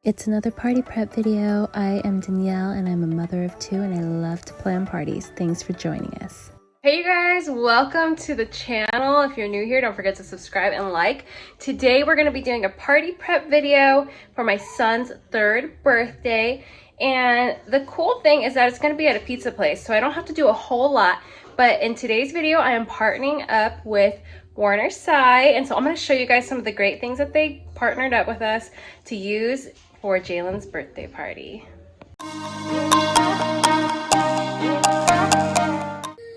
It's another party prep video. I am Danielle and I'm a mother of two and I love to plan parties. Thanks for joining us. Hey you guys, welcome to the channel. If you're new here, don't forget to subscribe and like. Today we're going to be doing a party prep video for my son's 3rd birthday. And the cool thing is that it's going to be at a pizza place, so I don't have to do a whole lot. But in today's video, I am partnering up with Warner Sai, and so I'm going to show you guys some of the great things that they partnered up with us to use for Jalen's birthday party.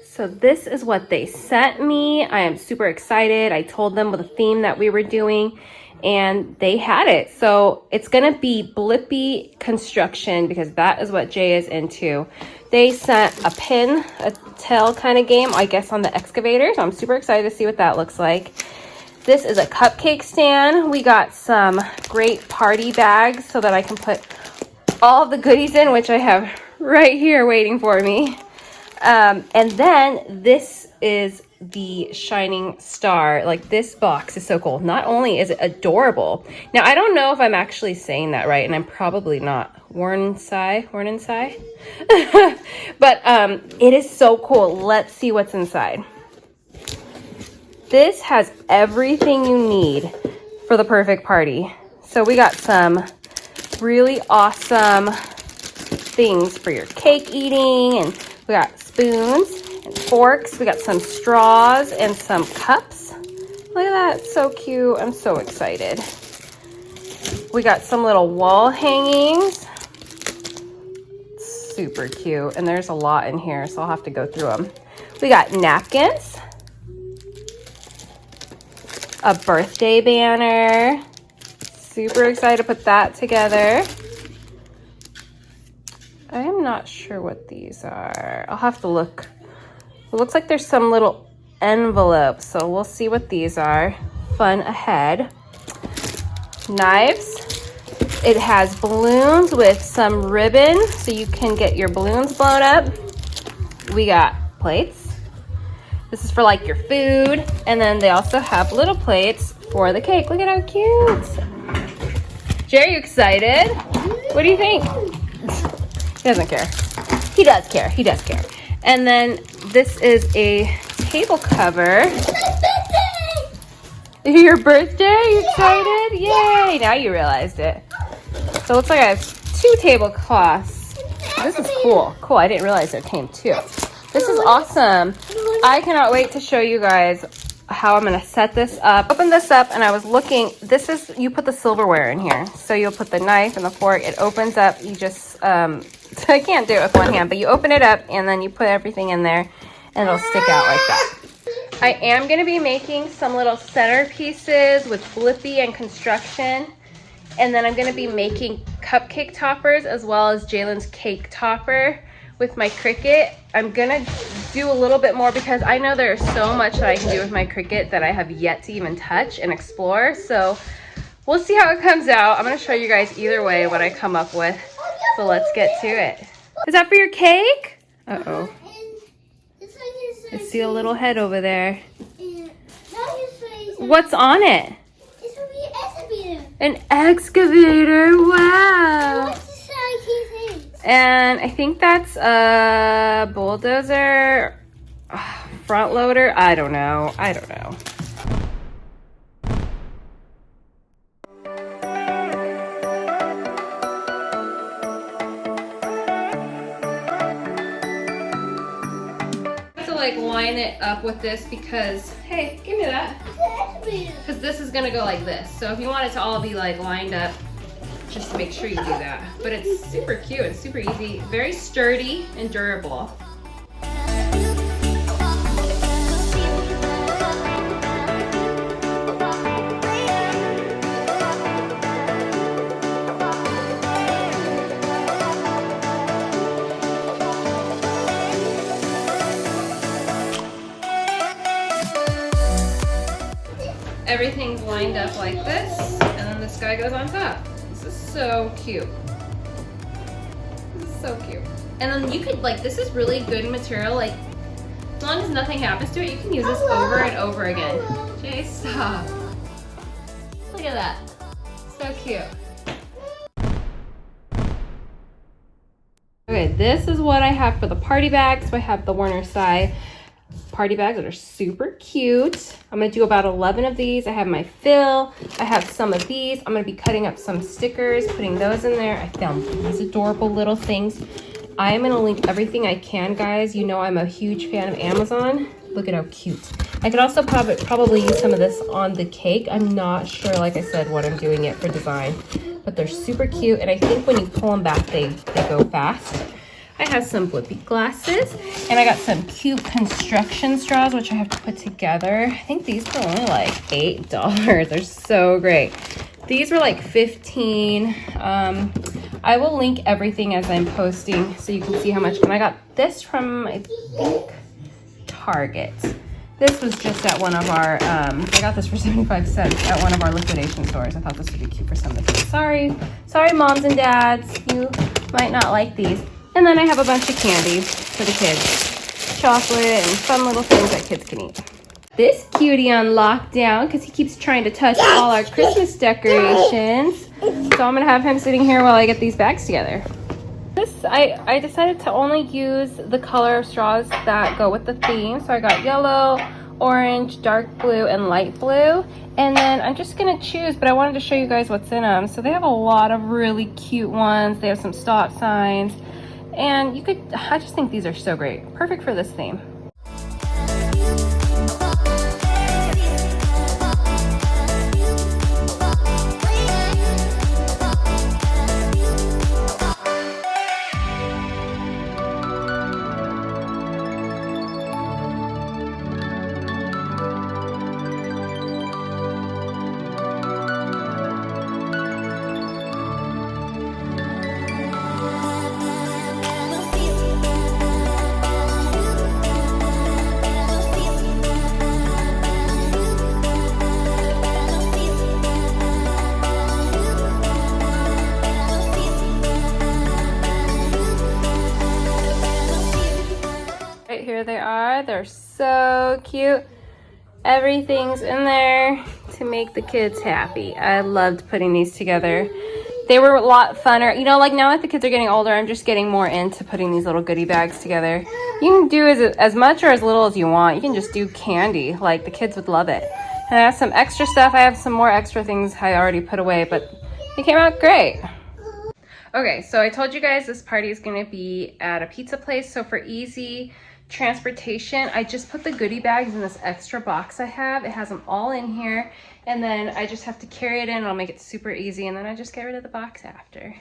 So this is what they sent me. I am super excited. I told them with the theme that we were doing and they had it. So it's gonna be Blippi construction because that is what Jay is into. They sent a pin, a tail kind of game, I guess on the excavator. So I'm super excited to see what that looks like. This is a cupcake stand. We got some great party bags so that I can put all the goodies in, which I have right here waiting for me. And then this is the shining star. Like, this box is so cool. Not only is it adorable. Now, I don't know if I'm actually saying that right, and I'm probably not. Warren Sai? But it is so cool. Let's see what's inside. This has everything you need for the perfect party. So we got some really awesome things for your cake eating, and we got spoons and forks. We got some straws and some cups. Look at that, it's so cute. I'm so excited. We got some little wall hangings. Super cute, and there's a lot in here, so I'll have to go through them. We got napkins, a birthday banner. Super excited to put that together. I am not sure what these are. I'll have to look. It looks like there's some little envelopes, so we'll see what these are. Fun ahead. Knives. It has balloons with some ribbon, so you can get your balloons blown up. We got plates. This is for like your food. And then they also have little plates for the cake. Look at how cute. Jay, are you excited? What do you think? He doesn't care. He does care. He does care. And then this is a table cover. Your birthday? You excited? Yay! Now you realized it. So it looks like I have 2 tablecloths. This is cool. Cool. I didn't realize there came 2. This is awesome. I cannot wait to show you guys how I'm going to set this up. Open this up and I was looking. This is, you put the silverware in here. So you'll put the knife and the fork. It opens up. You just, I can't do it with one hand, but you open it up and then you put everything in there and it'll stick out like that. I am going to be making some little centerpieces with Blippi and construction. And then I'm going to be making cupcake toppers as well as Jalen's cake topper with my Cricut. I'm going to do a little bit more because I know there's so much that I can do with my Cricut that I have yet to even touch and explore. So we'll see how it comes out. I'm going to show you guys either way what I come up with. So let's get to it. Is that for your cake? Uh-oh. I see a little head over there. What's on it? An excavator. Wow. And I think that's a bulldozer, front loader. I don't know. Like line it up with this because, hey, give me that, because this is gonna go like this. So if you want it to all be like lined up, just make sure you do that. But it's super cute and super easy, very sturdy and durable. Everything's lined up like this, and then this guy goes on top. This is so cute. This is so cute. And then you could, like, this is really good material. Like, as long as nothing happens to it, you can use this over and over again. Jay, stop. Look at that. So cute. Okay, this is what I have for the party bags. So I have the Warner Sci party bags that are super cute. I'm gonna do about 11 of these. I have my fill. I have some of these. I'm gonna be cutting up some stickers, putting those in there. I found these adorable little things. I am gonna link everything I can, guys. You know I'm a huge fan of Amazon. Look at how cute. I could also probably use some of this on the cake. I'm not sure, like I said, what I'm doing it for design, but they're super cute. And I think when you pull them back, they go fast. I have some Blippi glasses, and I got some cute construction straws, which I have to put together. I think these were only like $8. They're so great. These were like 15. I will link everything as I'm posting so you can see how much. And I got this from, I think, Target. This was just at one of our, I got this for 75 cents at one of our liquidation stores. I thought this would be cute for some of the kids. Sorry moms and dads, you might not like these. And then I have a bunch of candy for the kids. Chocolate and fun little things that kids can eat. This cutie on lockdown because he keeps trying to touch all our Christmas decorations. So I'm gonna have him sitting here while I get these bags together. I decided to only use the color of straws that go with the theme. So I got yellow, orange, dark blue, and light blue. And then I'm just gonna choose, but I wanted to show you guys what's in them. So they have a lot of really cute ones. They have some stop signs. And I just think these are so great. Perfect for this theme. Here they are. They're so cute. Everything's in there to make the kids happy. I loved putting these together. They were a lot funner. You know, like now that the kids are getting older, I'm just getting more into putting these little goodie bags together. You can do as much or as little as you want. You can just do candy. Like the kids would love it. And I have some extra stuff. I have some more extra things I already put away, but they came out great. Okay, so I told you guys this party is going to be at a pizza place. So for easy transportation, I just put the goodie bags in this extra box I have. It has them all in here, and then I just have to carry it in. I'll make it super easy, and then I just get rid of the box after.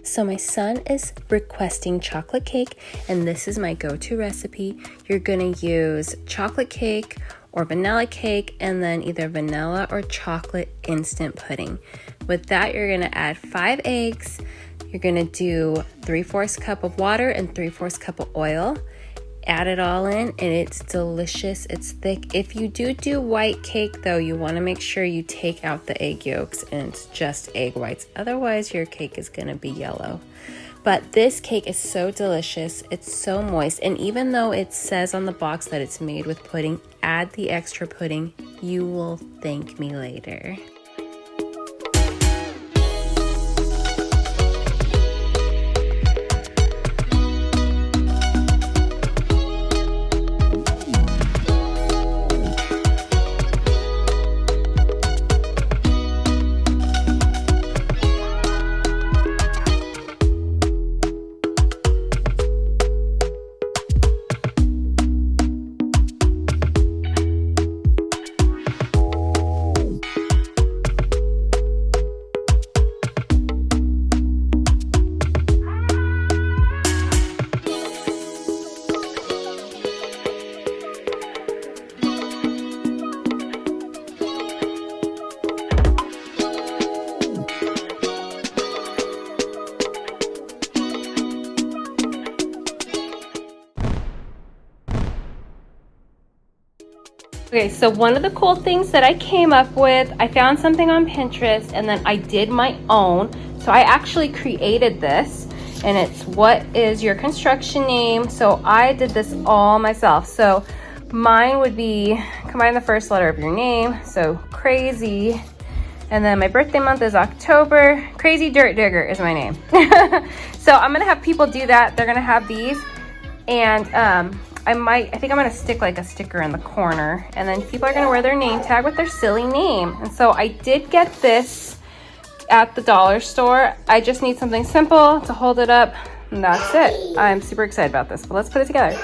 So my son is requesting chocolate cake, and this is my go-to recipe. You're gonna use chocolate cake or vanilla cake, and then either vanilla or chocolate instant pudding. With that, you're gonna add 5 eggs. You're gonna do 3/4 cup of water and 3/4 cup of oil. Add it all in, and it's delicious. It's thick. If you do white cake though, you wanna make sure you take out the egg yolks and it's just egg whites. Otherwise, your cake is gonna be yellow. But this cake is so delicious. It's so moist. And even though it says on the box that it's made with pudding, add the extra pudding. You will thank me later. Okay, so one of the cool things that I came up with, I found something on Pinterest and then I did my own. So I actually created this, and it's what is your construction name? So I did this all myself. So mine would be combine the first letter of your name. So crazy. And then my birthday month is October. Crazy Dirt Digger is my name. So I'm gonna have people do that. They're gonna have these, and I think I'm gonna stick like a sticker in the corner, and then people are gonna wear their name tag with their silly name. And so I did get this at the dollar store. I just need something simple to hold it up, and that's it. I'm super excited about this, but let's put it together.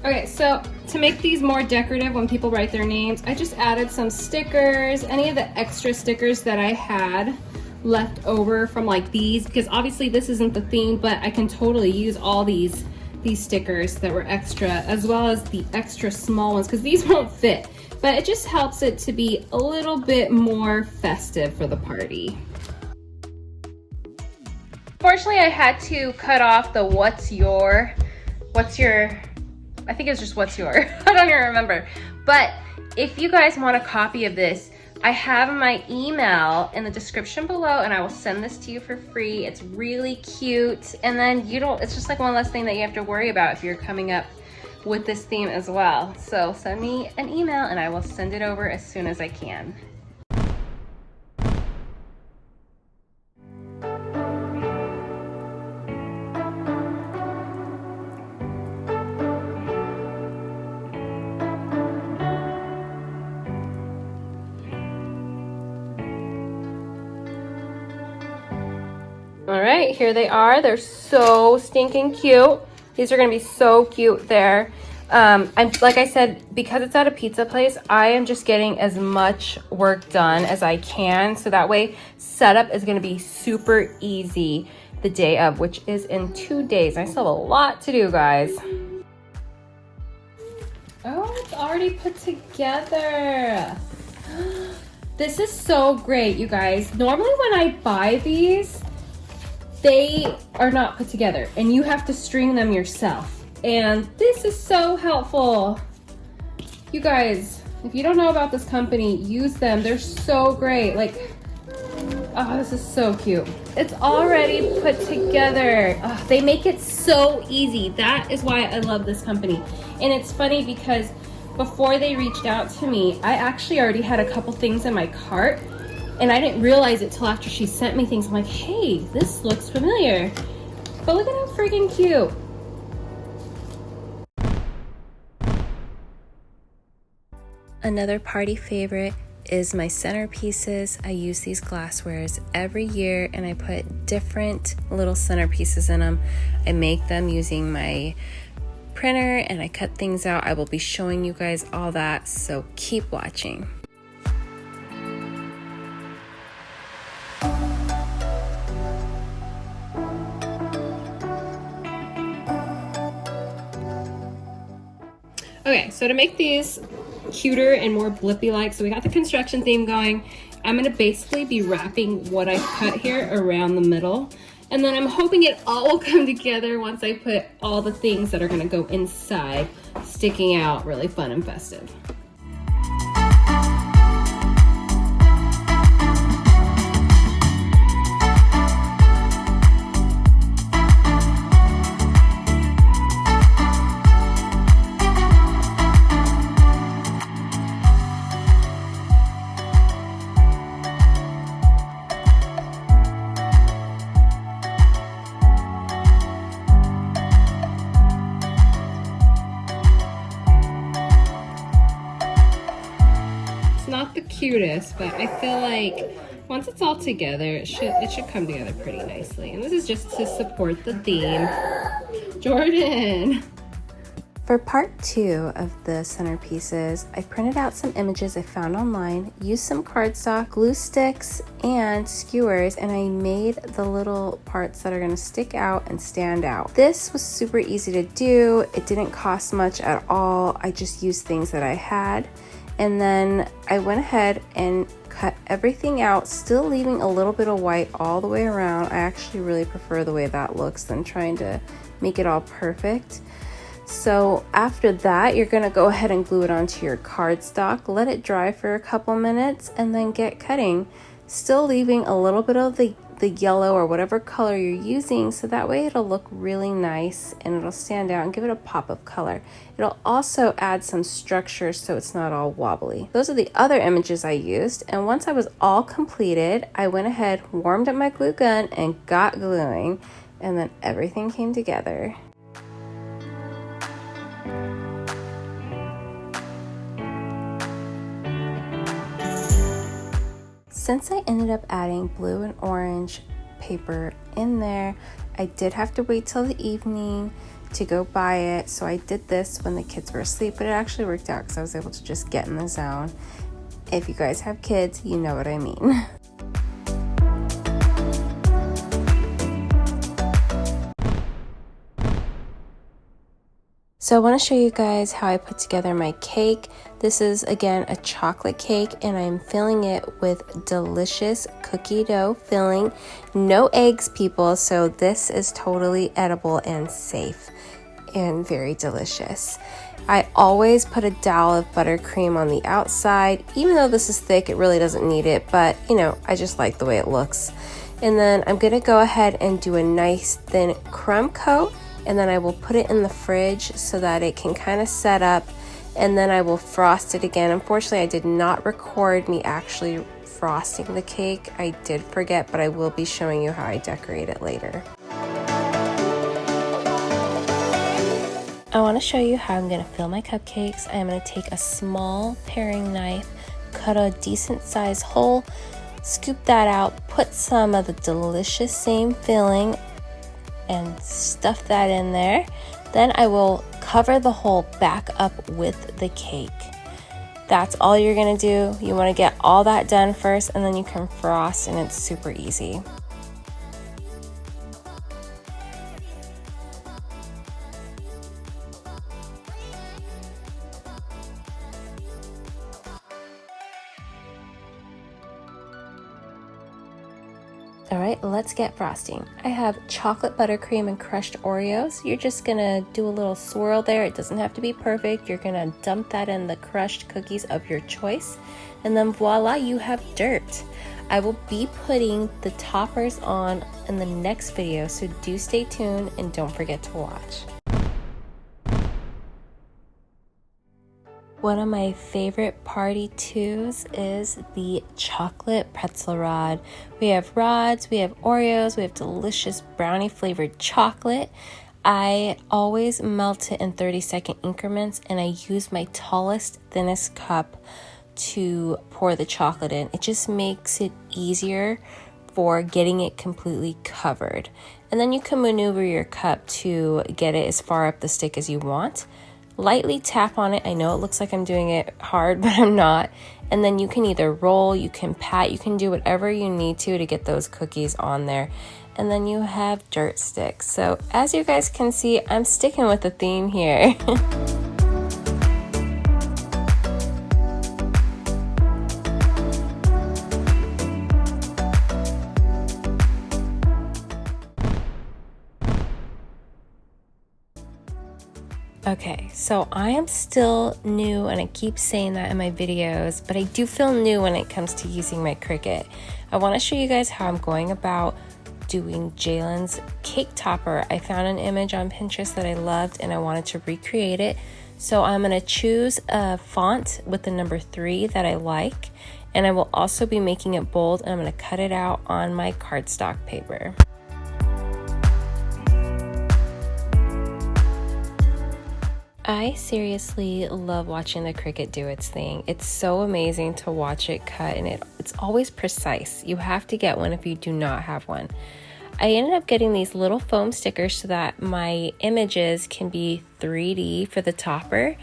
Okay, so to make these more decorative when people write their names, I just added some stickers, any of the extra stickers that I had left over from like these, because obviously this isn't the theme, but I can totally use all these stickers that were extra, as well as the extra small ones, because these won't fit, but it just helps it to be a little bit more festive for the party. Fortunately, I had to cut off the what's your, I think it's just what's your, I don't even remember. But if you guys want a copy of this, I have my email in the description below, and I will send this to you for free. It's really cute. And then it's just like one less thing that you have to worry about if you're coming up with this theme as well. So send me an email and I will send it over as soon as I can. All right, here they are. They're so stinking cute. These are gonna be so cute there. And like I said, because it's at a pizza place, I am just getting as much work done as I can. So that way setup is gonna be super easy the day of, which is in 2 days. I still have a lot to do, guys. Oh, it's already put together. This is so great, you guys. Normally when I buy these, they are not put together and you have to string them yourself. And this is so helpful. You guys, if you don't know about this company, use them. They're so great. Like, oh, this is so cute. It's already put together. Oh, they make it so easy. That is why I love this company. And it's funny because before they reached out to me, I actually already had a couple things in my cart, and I didn't realize it till after she sent me things. I'm like, hey, this looks familiar. But look at how freaking cute. Another party favorite is my centerpieces. I use these glasswares every year and I put different little centerpieces in them. I make them using my printer and I cut things out. I will be showing you guys all that, so keep watching. Okay, so to make these cuter and more Blippi-like, so we got the construction theme going. I'm gonna basically be wrapping what I cut here around the middle, and then I'm hoping it all will come together once I put all the things that are gonna go inside, sticking out really fun and festive. Not the cutest, but I feel like once it's all together, it should come together pretty nicely. And this is just to support the theme. Jordan! For part 2 of the centerpieces, I printed out some images I found online, used some cardstock, glue sticks, and skewers, and I made the little parts that are going to stick out and stand out. This was super easy to do. It didn't cost much at all. I just used things that I had. And then I went ahead and cut everything out, still leaving a little bit of white all the way around. I actually really prefer the way that looks than trying to make it all perfect. So after that, you're gonna go ahead and glue it onto your cardstock, let it dry for a couple minutes, and then get cutting. Still leaving a little bit of the yellow or whatever color you're using, so that way it'll look really nice and it'll stand out and give it a pop of color. It'll also add some structure so it's not all wobbly. Those are the other images I used, and once I was all completed, I went ahead, warmed up my glue gun, and got gluing, and then everything came together. Since I ended up adding blue and orange paper in there, I did have to wait till the evening to go buy it. So I did this when the kids were asleep, but it actually worked out because I was able to just get in the zone. If you guys have kids, you know what I mean. So I want to show you guys how I put together my cake. This is again a chocolate cake, and I'm filling it with delicious cookie dough filling. No eggs, people, so this is totally edible and safe and very delicious. I always put a dowel of buttercream on the outside. Even though this is thick, it really doesn't need it, but you know, I just like the way it looks. And then I'm gonna go ahead and do a nice thin crumb coat, and then I will put it in the fridge so that it can kind of set up, and then I will frost it again. Unfortunately, I did not record me actually frosting the cake. I did forget, but I will be showing you how I decorate it later. I want to show you how I'm going to fill my cupcakes. I'm going to take a small paring knife, cut a decent size hole, scoop that out, put some of the delicious same filling and stuff that in there. Then I will cover the hole back up with the cake. That's all you're gonna do. You wanna get all that done first, and then you can frost, and it's super easy. All right, let's get frosting. I have chocolate buttercream and crushed Oreos. You're just gonna do a little swirl there. It doesn't have to be perfect. You're gonna dump that in the crushed cookies of your choice, and then voila, you have dirt. I will be putting the toppers on in the next video, so do stay tuned and don't forget to watch. One of my favorite party twos is the chocolate pretzel rod. We have rods, we have Oreos, we have delicious brownie flavored chocolate. I always melt it in 30-second increments, and I use my tallest, thinnest cup to pour the chocolate in. It just makes it easier for getting it completely covered. And then you can maneuver your cup to get it as far up the stick as you want. Lightly tap on it. I know it looks like I'm doing it hard, but I'm not. And then you can either roll, you can pat, you can do whatever you need to get those cookies on there. And then you have dirt sticks. So as you guys can see, I'm sticking with the theme here. Okay, so I am still new, and I keep saying that in my videos, but I do feel new when it comes to using my Cricut. I want to show you guys how I'm going about doing Jalen's cake topper. I found an image on Pinterest that I loved, and I wanted to recreate it. So I'm going to choose a font with the number 3 that I like, and I will also be making it bold, and I'm going to cut it out on my cardstock paper. I seriously love watching the Cricut do its thing. It's so amazing to watch it cut, and it's always precise. You have to get one if you do not have one. I ended up getting these little foam stickers so that my images can be 3D for the topper.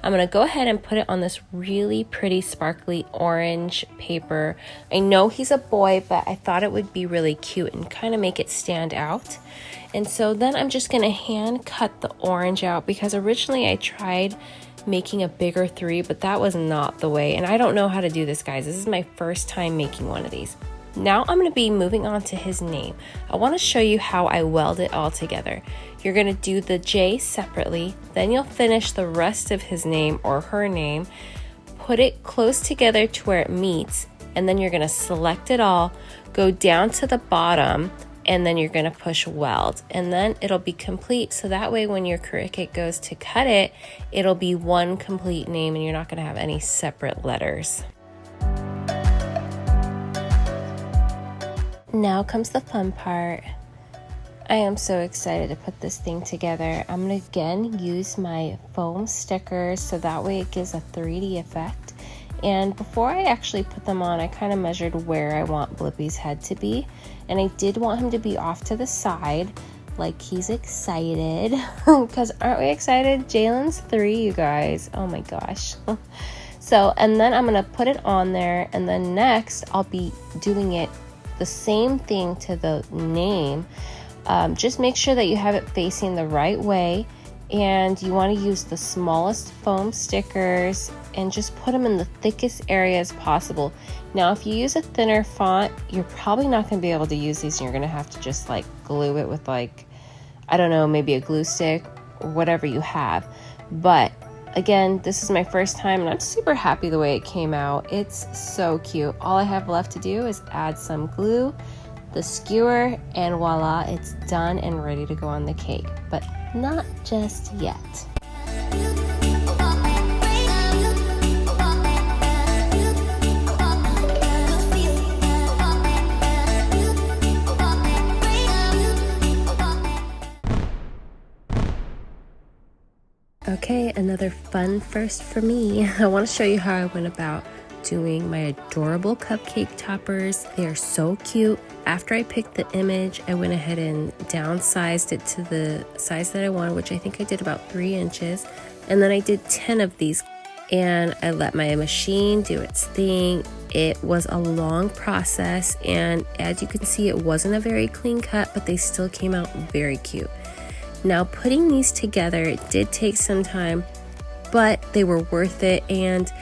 I'm going to go ahead and put it on this really pretty sparkly orange paper. I know he's a boy, but I thought it would be really cute and kind of make it stand out. And so then I'm just going to hand cut the orange out, because originally I tried making a bigger 3, but that was not the way. And I don't know how to do this, guys. This is my first time making one of these. Now I'm going to be moving on to his name. I want to show you how I weld it all together. You're going to do the J separately, then you'll finish the rest of his name or her name, put it close together to where it meets, and then you're going to select it all, go down to the bottom, and then you're going to push weld, and then it'll be complete. So that way when your Cricut goes to cut it, it'll be one complete name and you're not going to have any separate letters. Now comes the fun part. I am so excited to put this thing together. I'm going to again use my foam stickers so that way it gives a 3D effect. And before I actually put them on, I kind of measured where I want Blippi's head to be. And I did want him to be off to the side, like he's excited. Because aren't we excited? Jalen's 3, you guys. Oh my gosh. So, and then I'm going to put it on there. And then next, I'll be doing it the same thing to the name. Just make sure that you have it facing the right way, and you want to use the smallest foam stickers and just put them in the thickest areas possible. Now if you use a thinner font, you're probably not going to be able to use these, and you're going to have to just like glue it with, like, I don't know, maybe a glue stick or whatever you have. But again, this is my first time and I'm super happy the way it came out. It's so cute. All I have left to do is add some glue, the skewer, and voila, it's done and ready to go on the cake. But not just yet. Okay, another fun first for me. I want to show you how I went about doing my adorable cupcake toppers. They are so cute. After I picked the image, I went ahead and downsized it to the size that I wanted, which I think I did about 3 inches. And then I did 10 of these and I let my machine do its thing. It was a long process, and as you can see, it wasn't a very clean cut, but they still came out very cute. Now putting these together, it did take some time, but they were worth it, and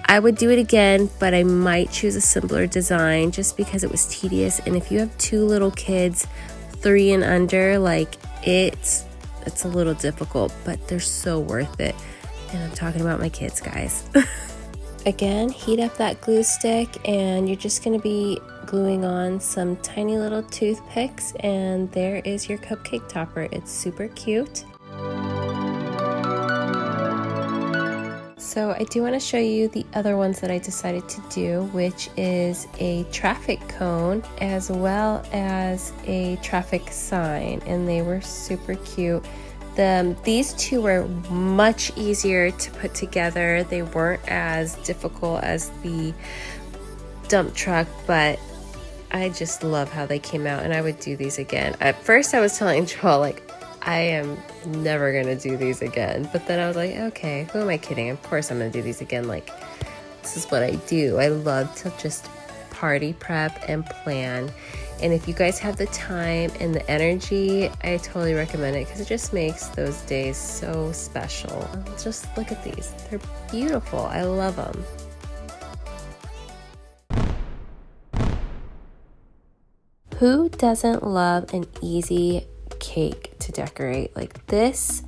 I would do it again, but I might choose a simpler design just because it was tedious. And if you have 2 little kids, 3 and under, like it's a little difficult, but they're so worth it. And I'm talking about my kids, guys. Again, heat up that glue stick, and you're just going to be gluing on some tiny little toothpicks, and there is your cupcake topper. It's super cute. So I do want to show you the other ones that I decided to do, which is a traffic cone as well as a traffic sign, and they were super cute. These 2 were much easier to put together. They weren't as difficult as the dump truck, but I just love how they came out, and I would do these again. At first I was telling Joel, like, I am never gonna do these again, but then I was like, okay, who am I kidding? Of course I'm gonna do these again. Like, this is what I do. I love to just party prep and plan. And if you guys have the time and the energy, I totally recommend it because it just makes those days so special. Just look at these. They're beautiful. I love them. Who doesn't love an easy cake to decorate? Like this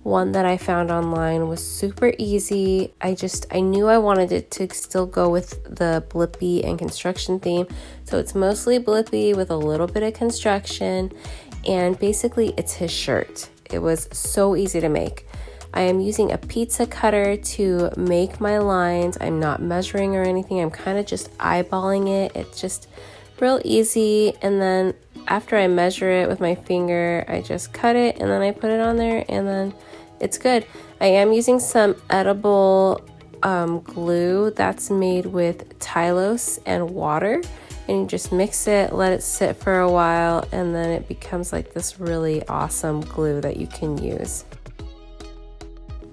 one that I found online was super easy. I knew I wanted it to still go with the Blippi and construction theme. So it's mostly Blippi with a little bit of construction, and basically it's his shirt. It was so easy to make. I am using a pizza cutter to make my lines. I'm not measuring or anything. I'm kind of just eyeballing it. It's just real easy, and then after I measure it with my finger, I just cut it and then I put it on there, and then it's good. I am using some edible glue that's made with Tylose and water, and you just mix it, let it sit for a while, and then it becomes like this really awesome glue that you can use.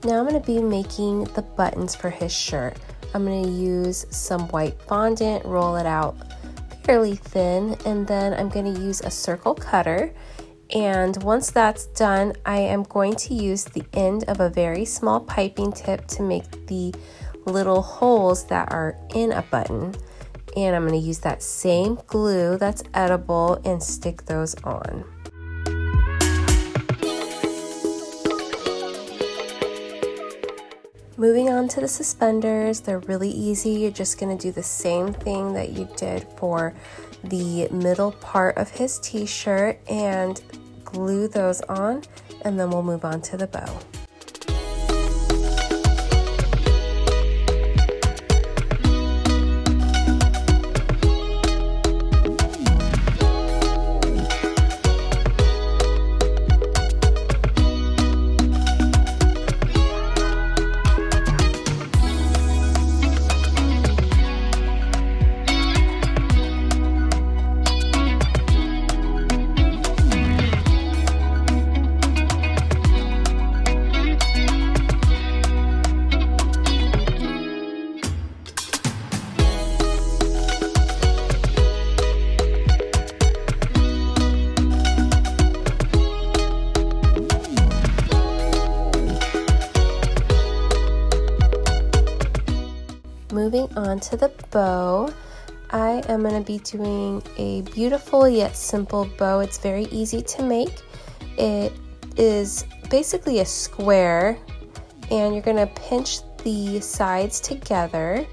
Now I'm going to be making the buttons for his shirt. I'm going to use some white fondant, roll it out fairly thin, and then I'm going to use a circle cutter. And once that's done, I am going to use the end of a very small piping tip to make the little holes that are in a button. And I'm going to use that same glue that's edible and stick those on. Moving on to the suspenders, they're really easy. You're just going to do the same thing that you did for the middle part of his t-shirt and glue those on, and then we'll move on to the bow. Moving on to the bow, I am going to be doing a beautiful yet simple bow. It's very easy to make. It is basically a square, and you're going to pinch the sides together.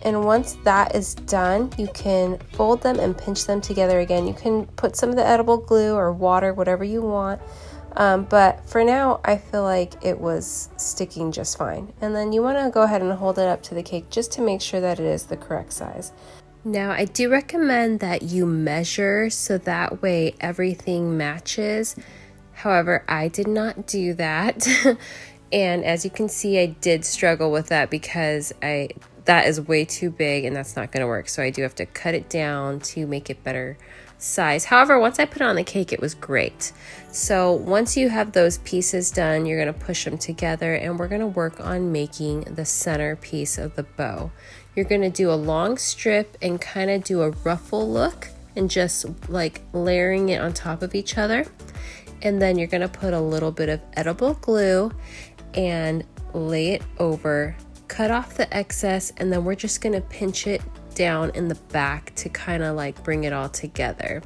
And once that is done, you can fold them and pinch them together again. You can put some of the edible glue or water, whatever you want. But for now, I feel like it was sticking just fine. And then you want to go ahead and hold it up to the cake just to make sure that it is the correct size. Now, I do recommend that you measure so that way everything matches. However, I did not do that. And as you can see, I did struggle with that because that is way too big and that's not going to work. So I do have to cut it down to make it better size. However, once I put it on the cake, it was great. So once you have those pieces done, you're going to push them together and we're going to work on making the center piece of the bow. You're going to do a long strip and kind of do a ruffle look and just like layering it on top of each other. And then you're going to put a little bit of edible glue and lay it over, cut off the excess, and then we're just going to pinch it down in the back to kind of like bring it all together.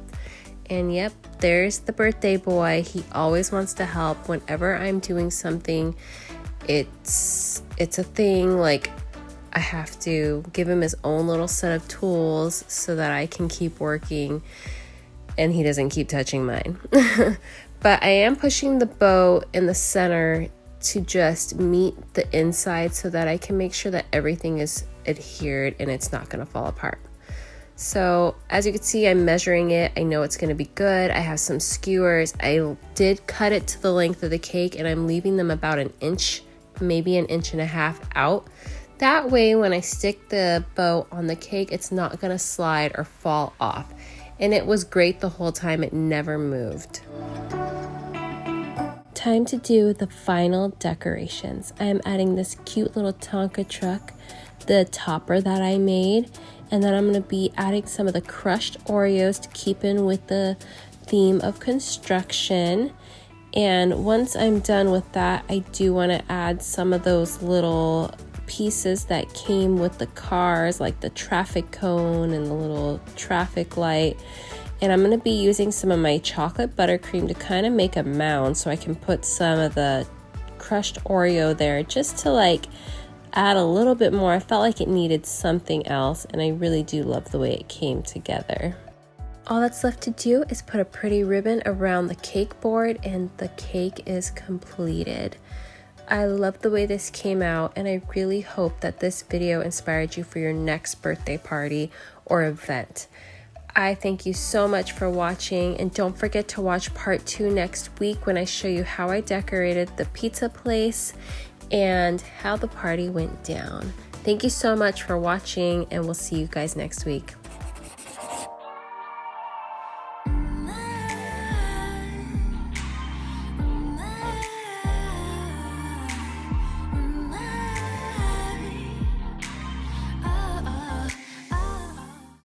And yep, there's the birthday boy. He always wants to help whenever I'm doing something. It's a thing, like I have to give him his own little set of tools so that I can keep working and he doesn't keep touching mine. But I am pushing the bow in the center to just meet the inside so that I can make sure that everything is adhered and it's not going to fall apart. So as you can see, I'm measuring it. I know it's going to be good. I have some skewers. I did cut it to the length of the cake and I'm leaving them about an inch, maybe an inch and a half out. That way when I stick the bow on the cake, it's not going to slide or fall off. And it was great the whole time. It never moved. Time to do the final decorations. I am adding this cute little Tonka truck, the topper that I made, and then I'm going to be adding some of the crushed Oreos to keep in with the theme of construction. And once I'm done with that, I do want to add some of those little pieces that came with the cars, like the traffic cone and the little traffic light. And I'm going to be using some of my chocolate buttercream to kind of make a mound so I can put some of the crushed Oreo there just to like add a little bit more. I felt like it needed something else, and I really do love the way it came together. All that's left to do is put a pretty ribbon around the cake board and the cake is completed. I love the way this came out, and I really hope that this video inspired you for your next birthday party or event. I thank you so much for watching, and don't forget to watch part 2 next week when I show you how I decorated the pizza place and how the party went down. Thank you so much for watching, and we'll see you guys next week.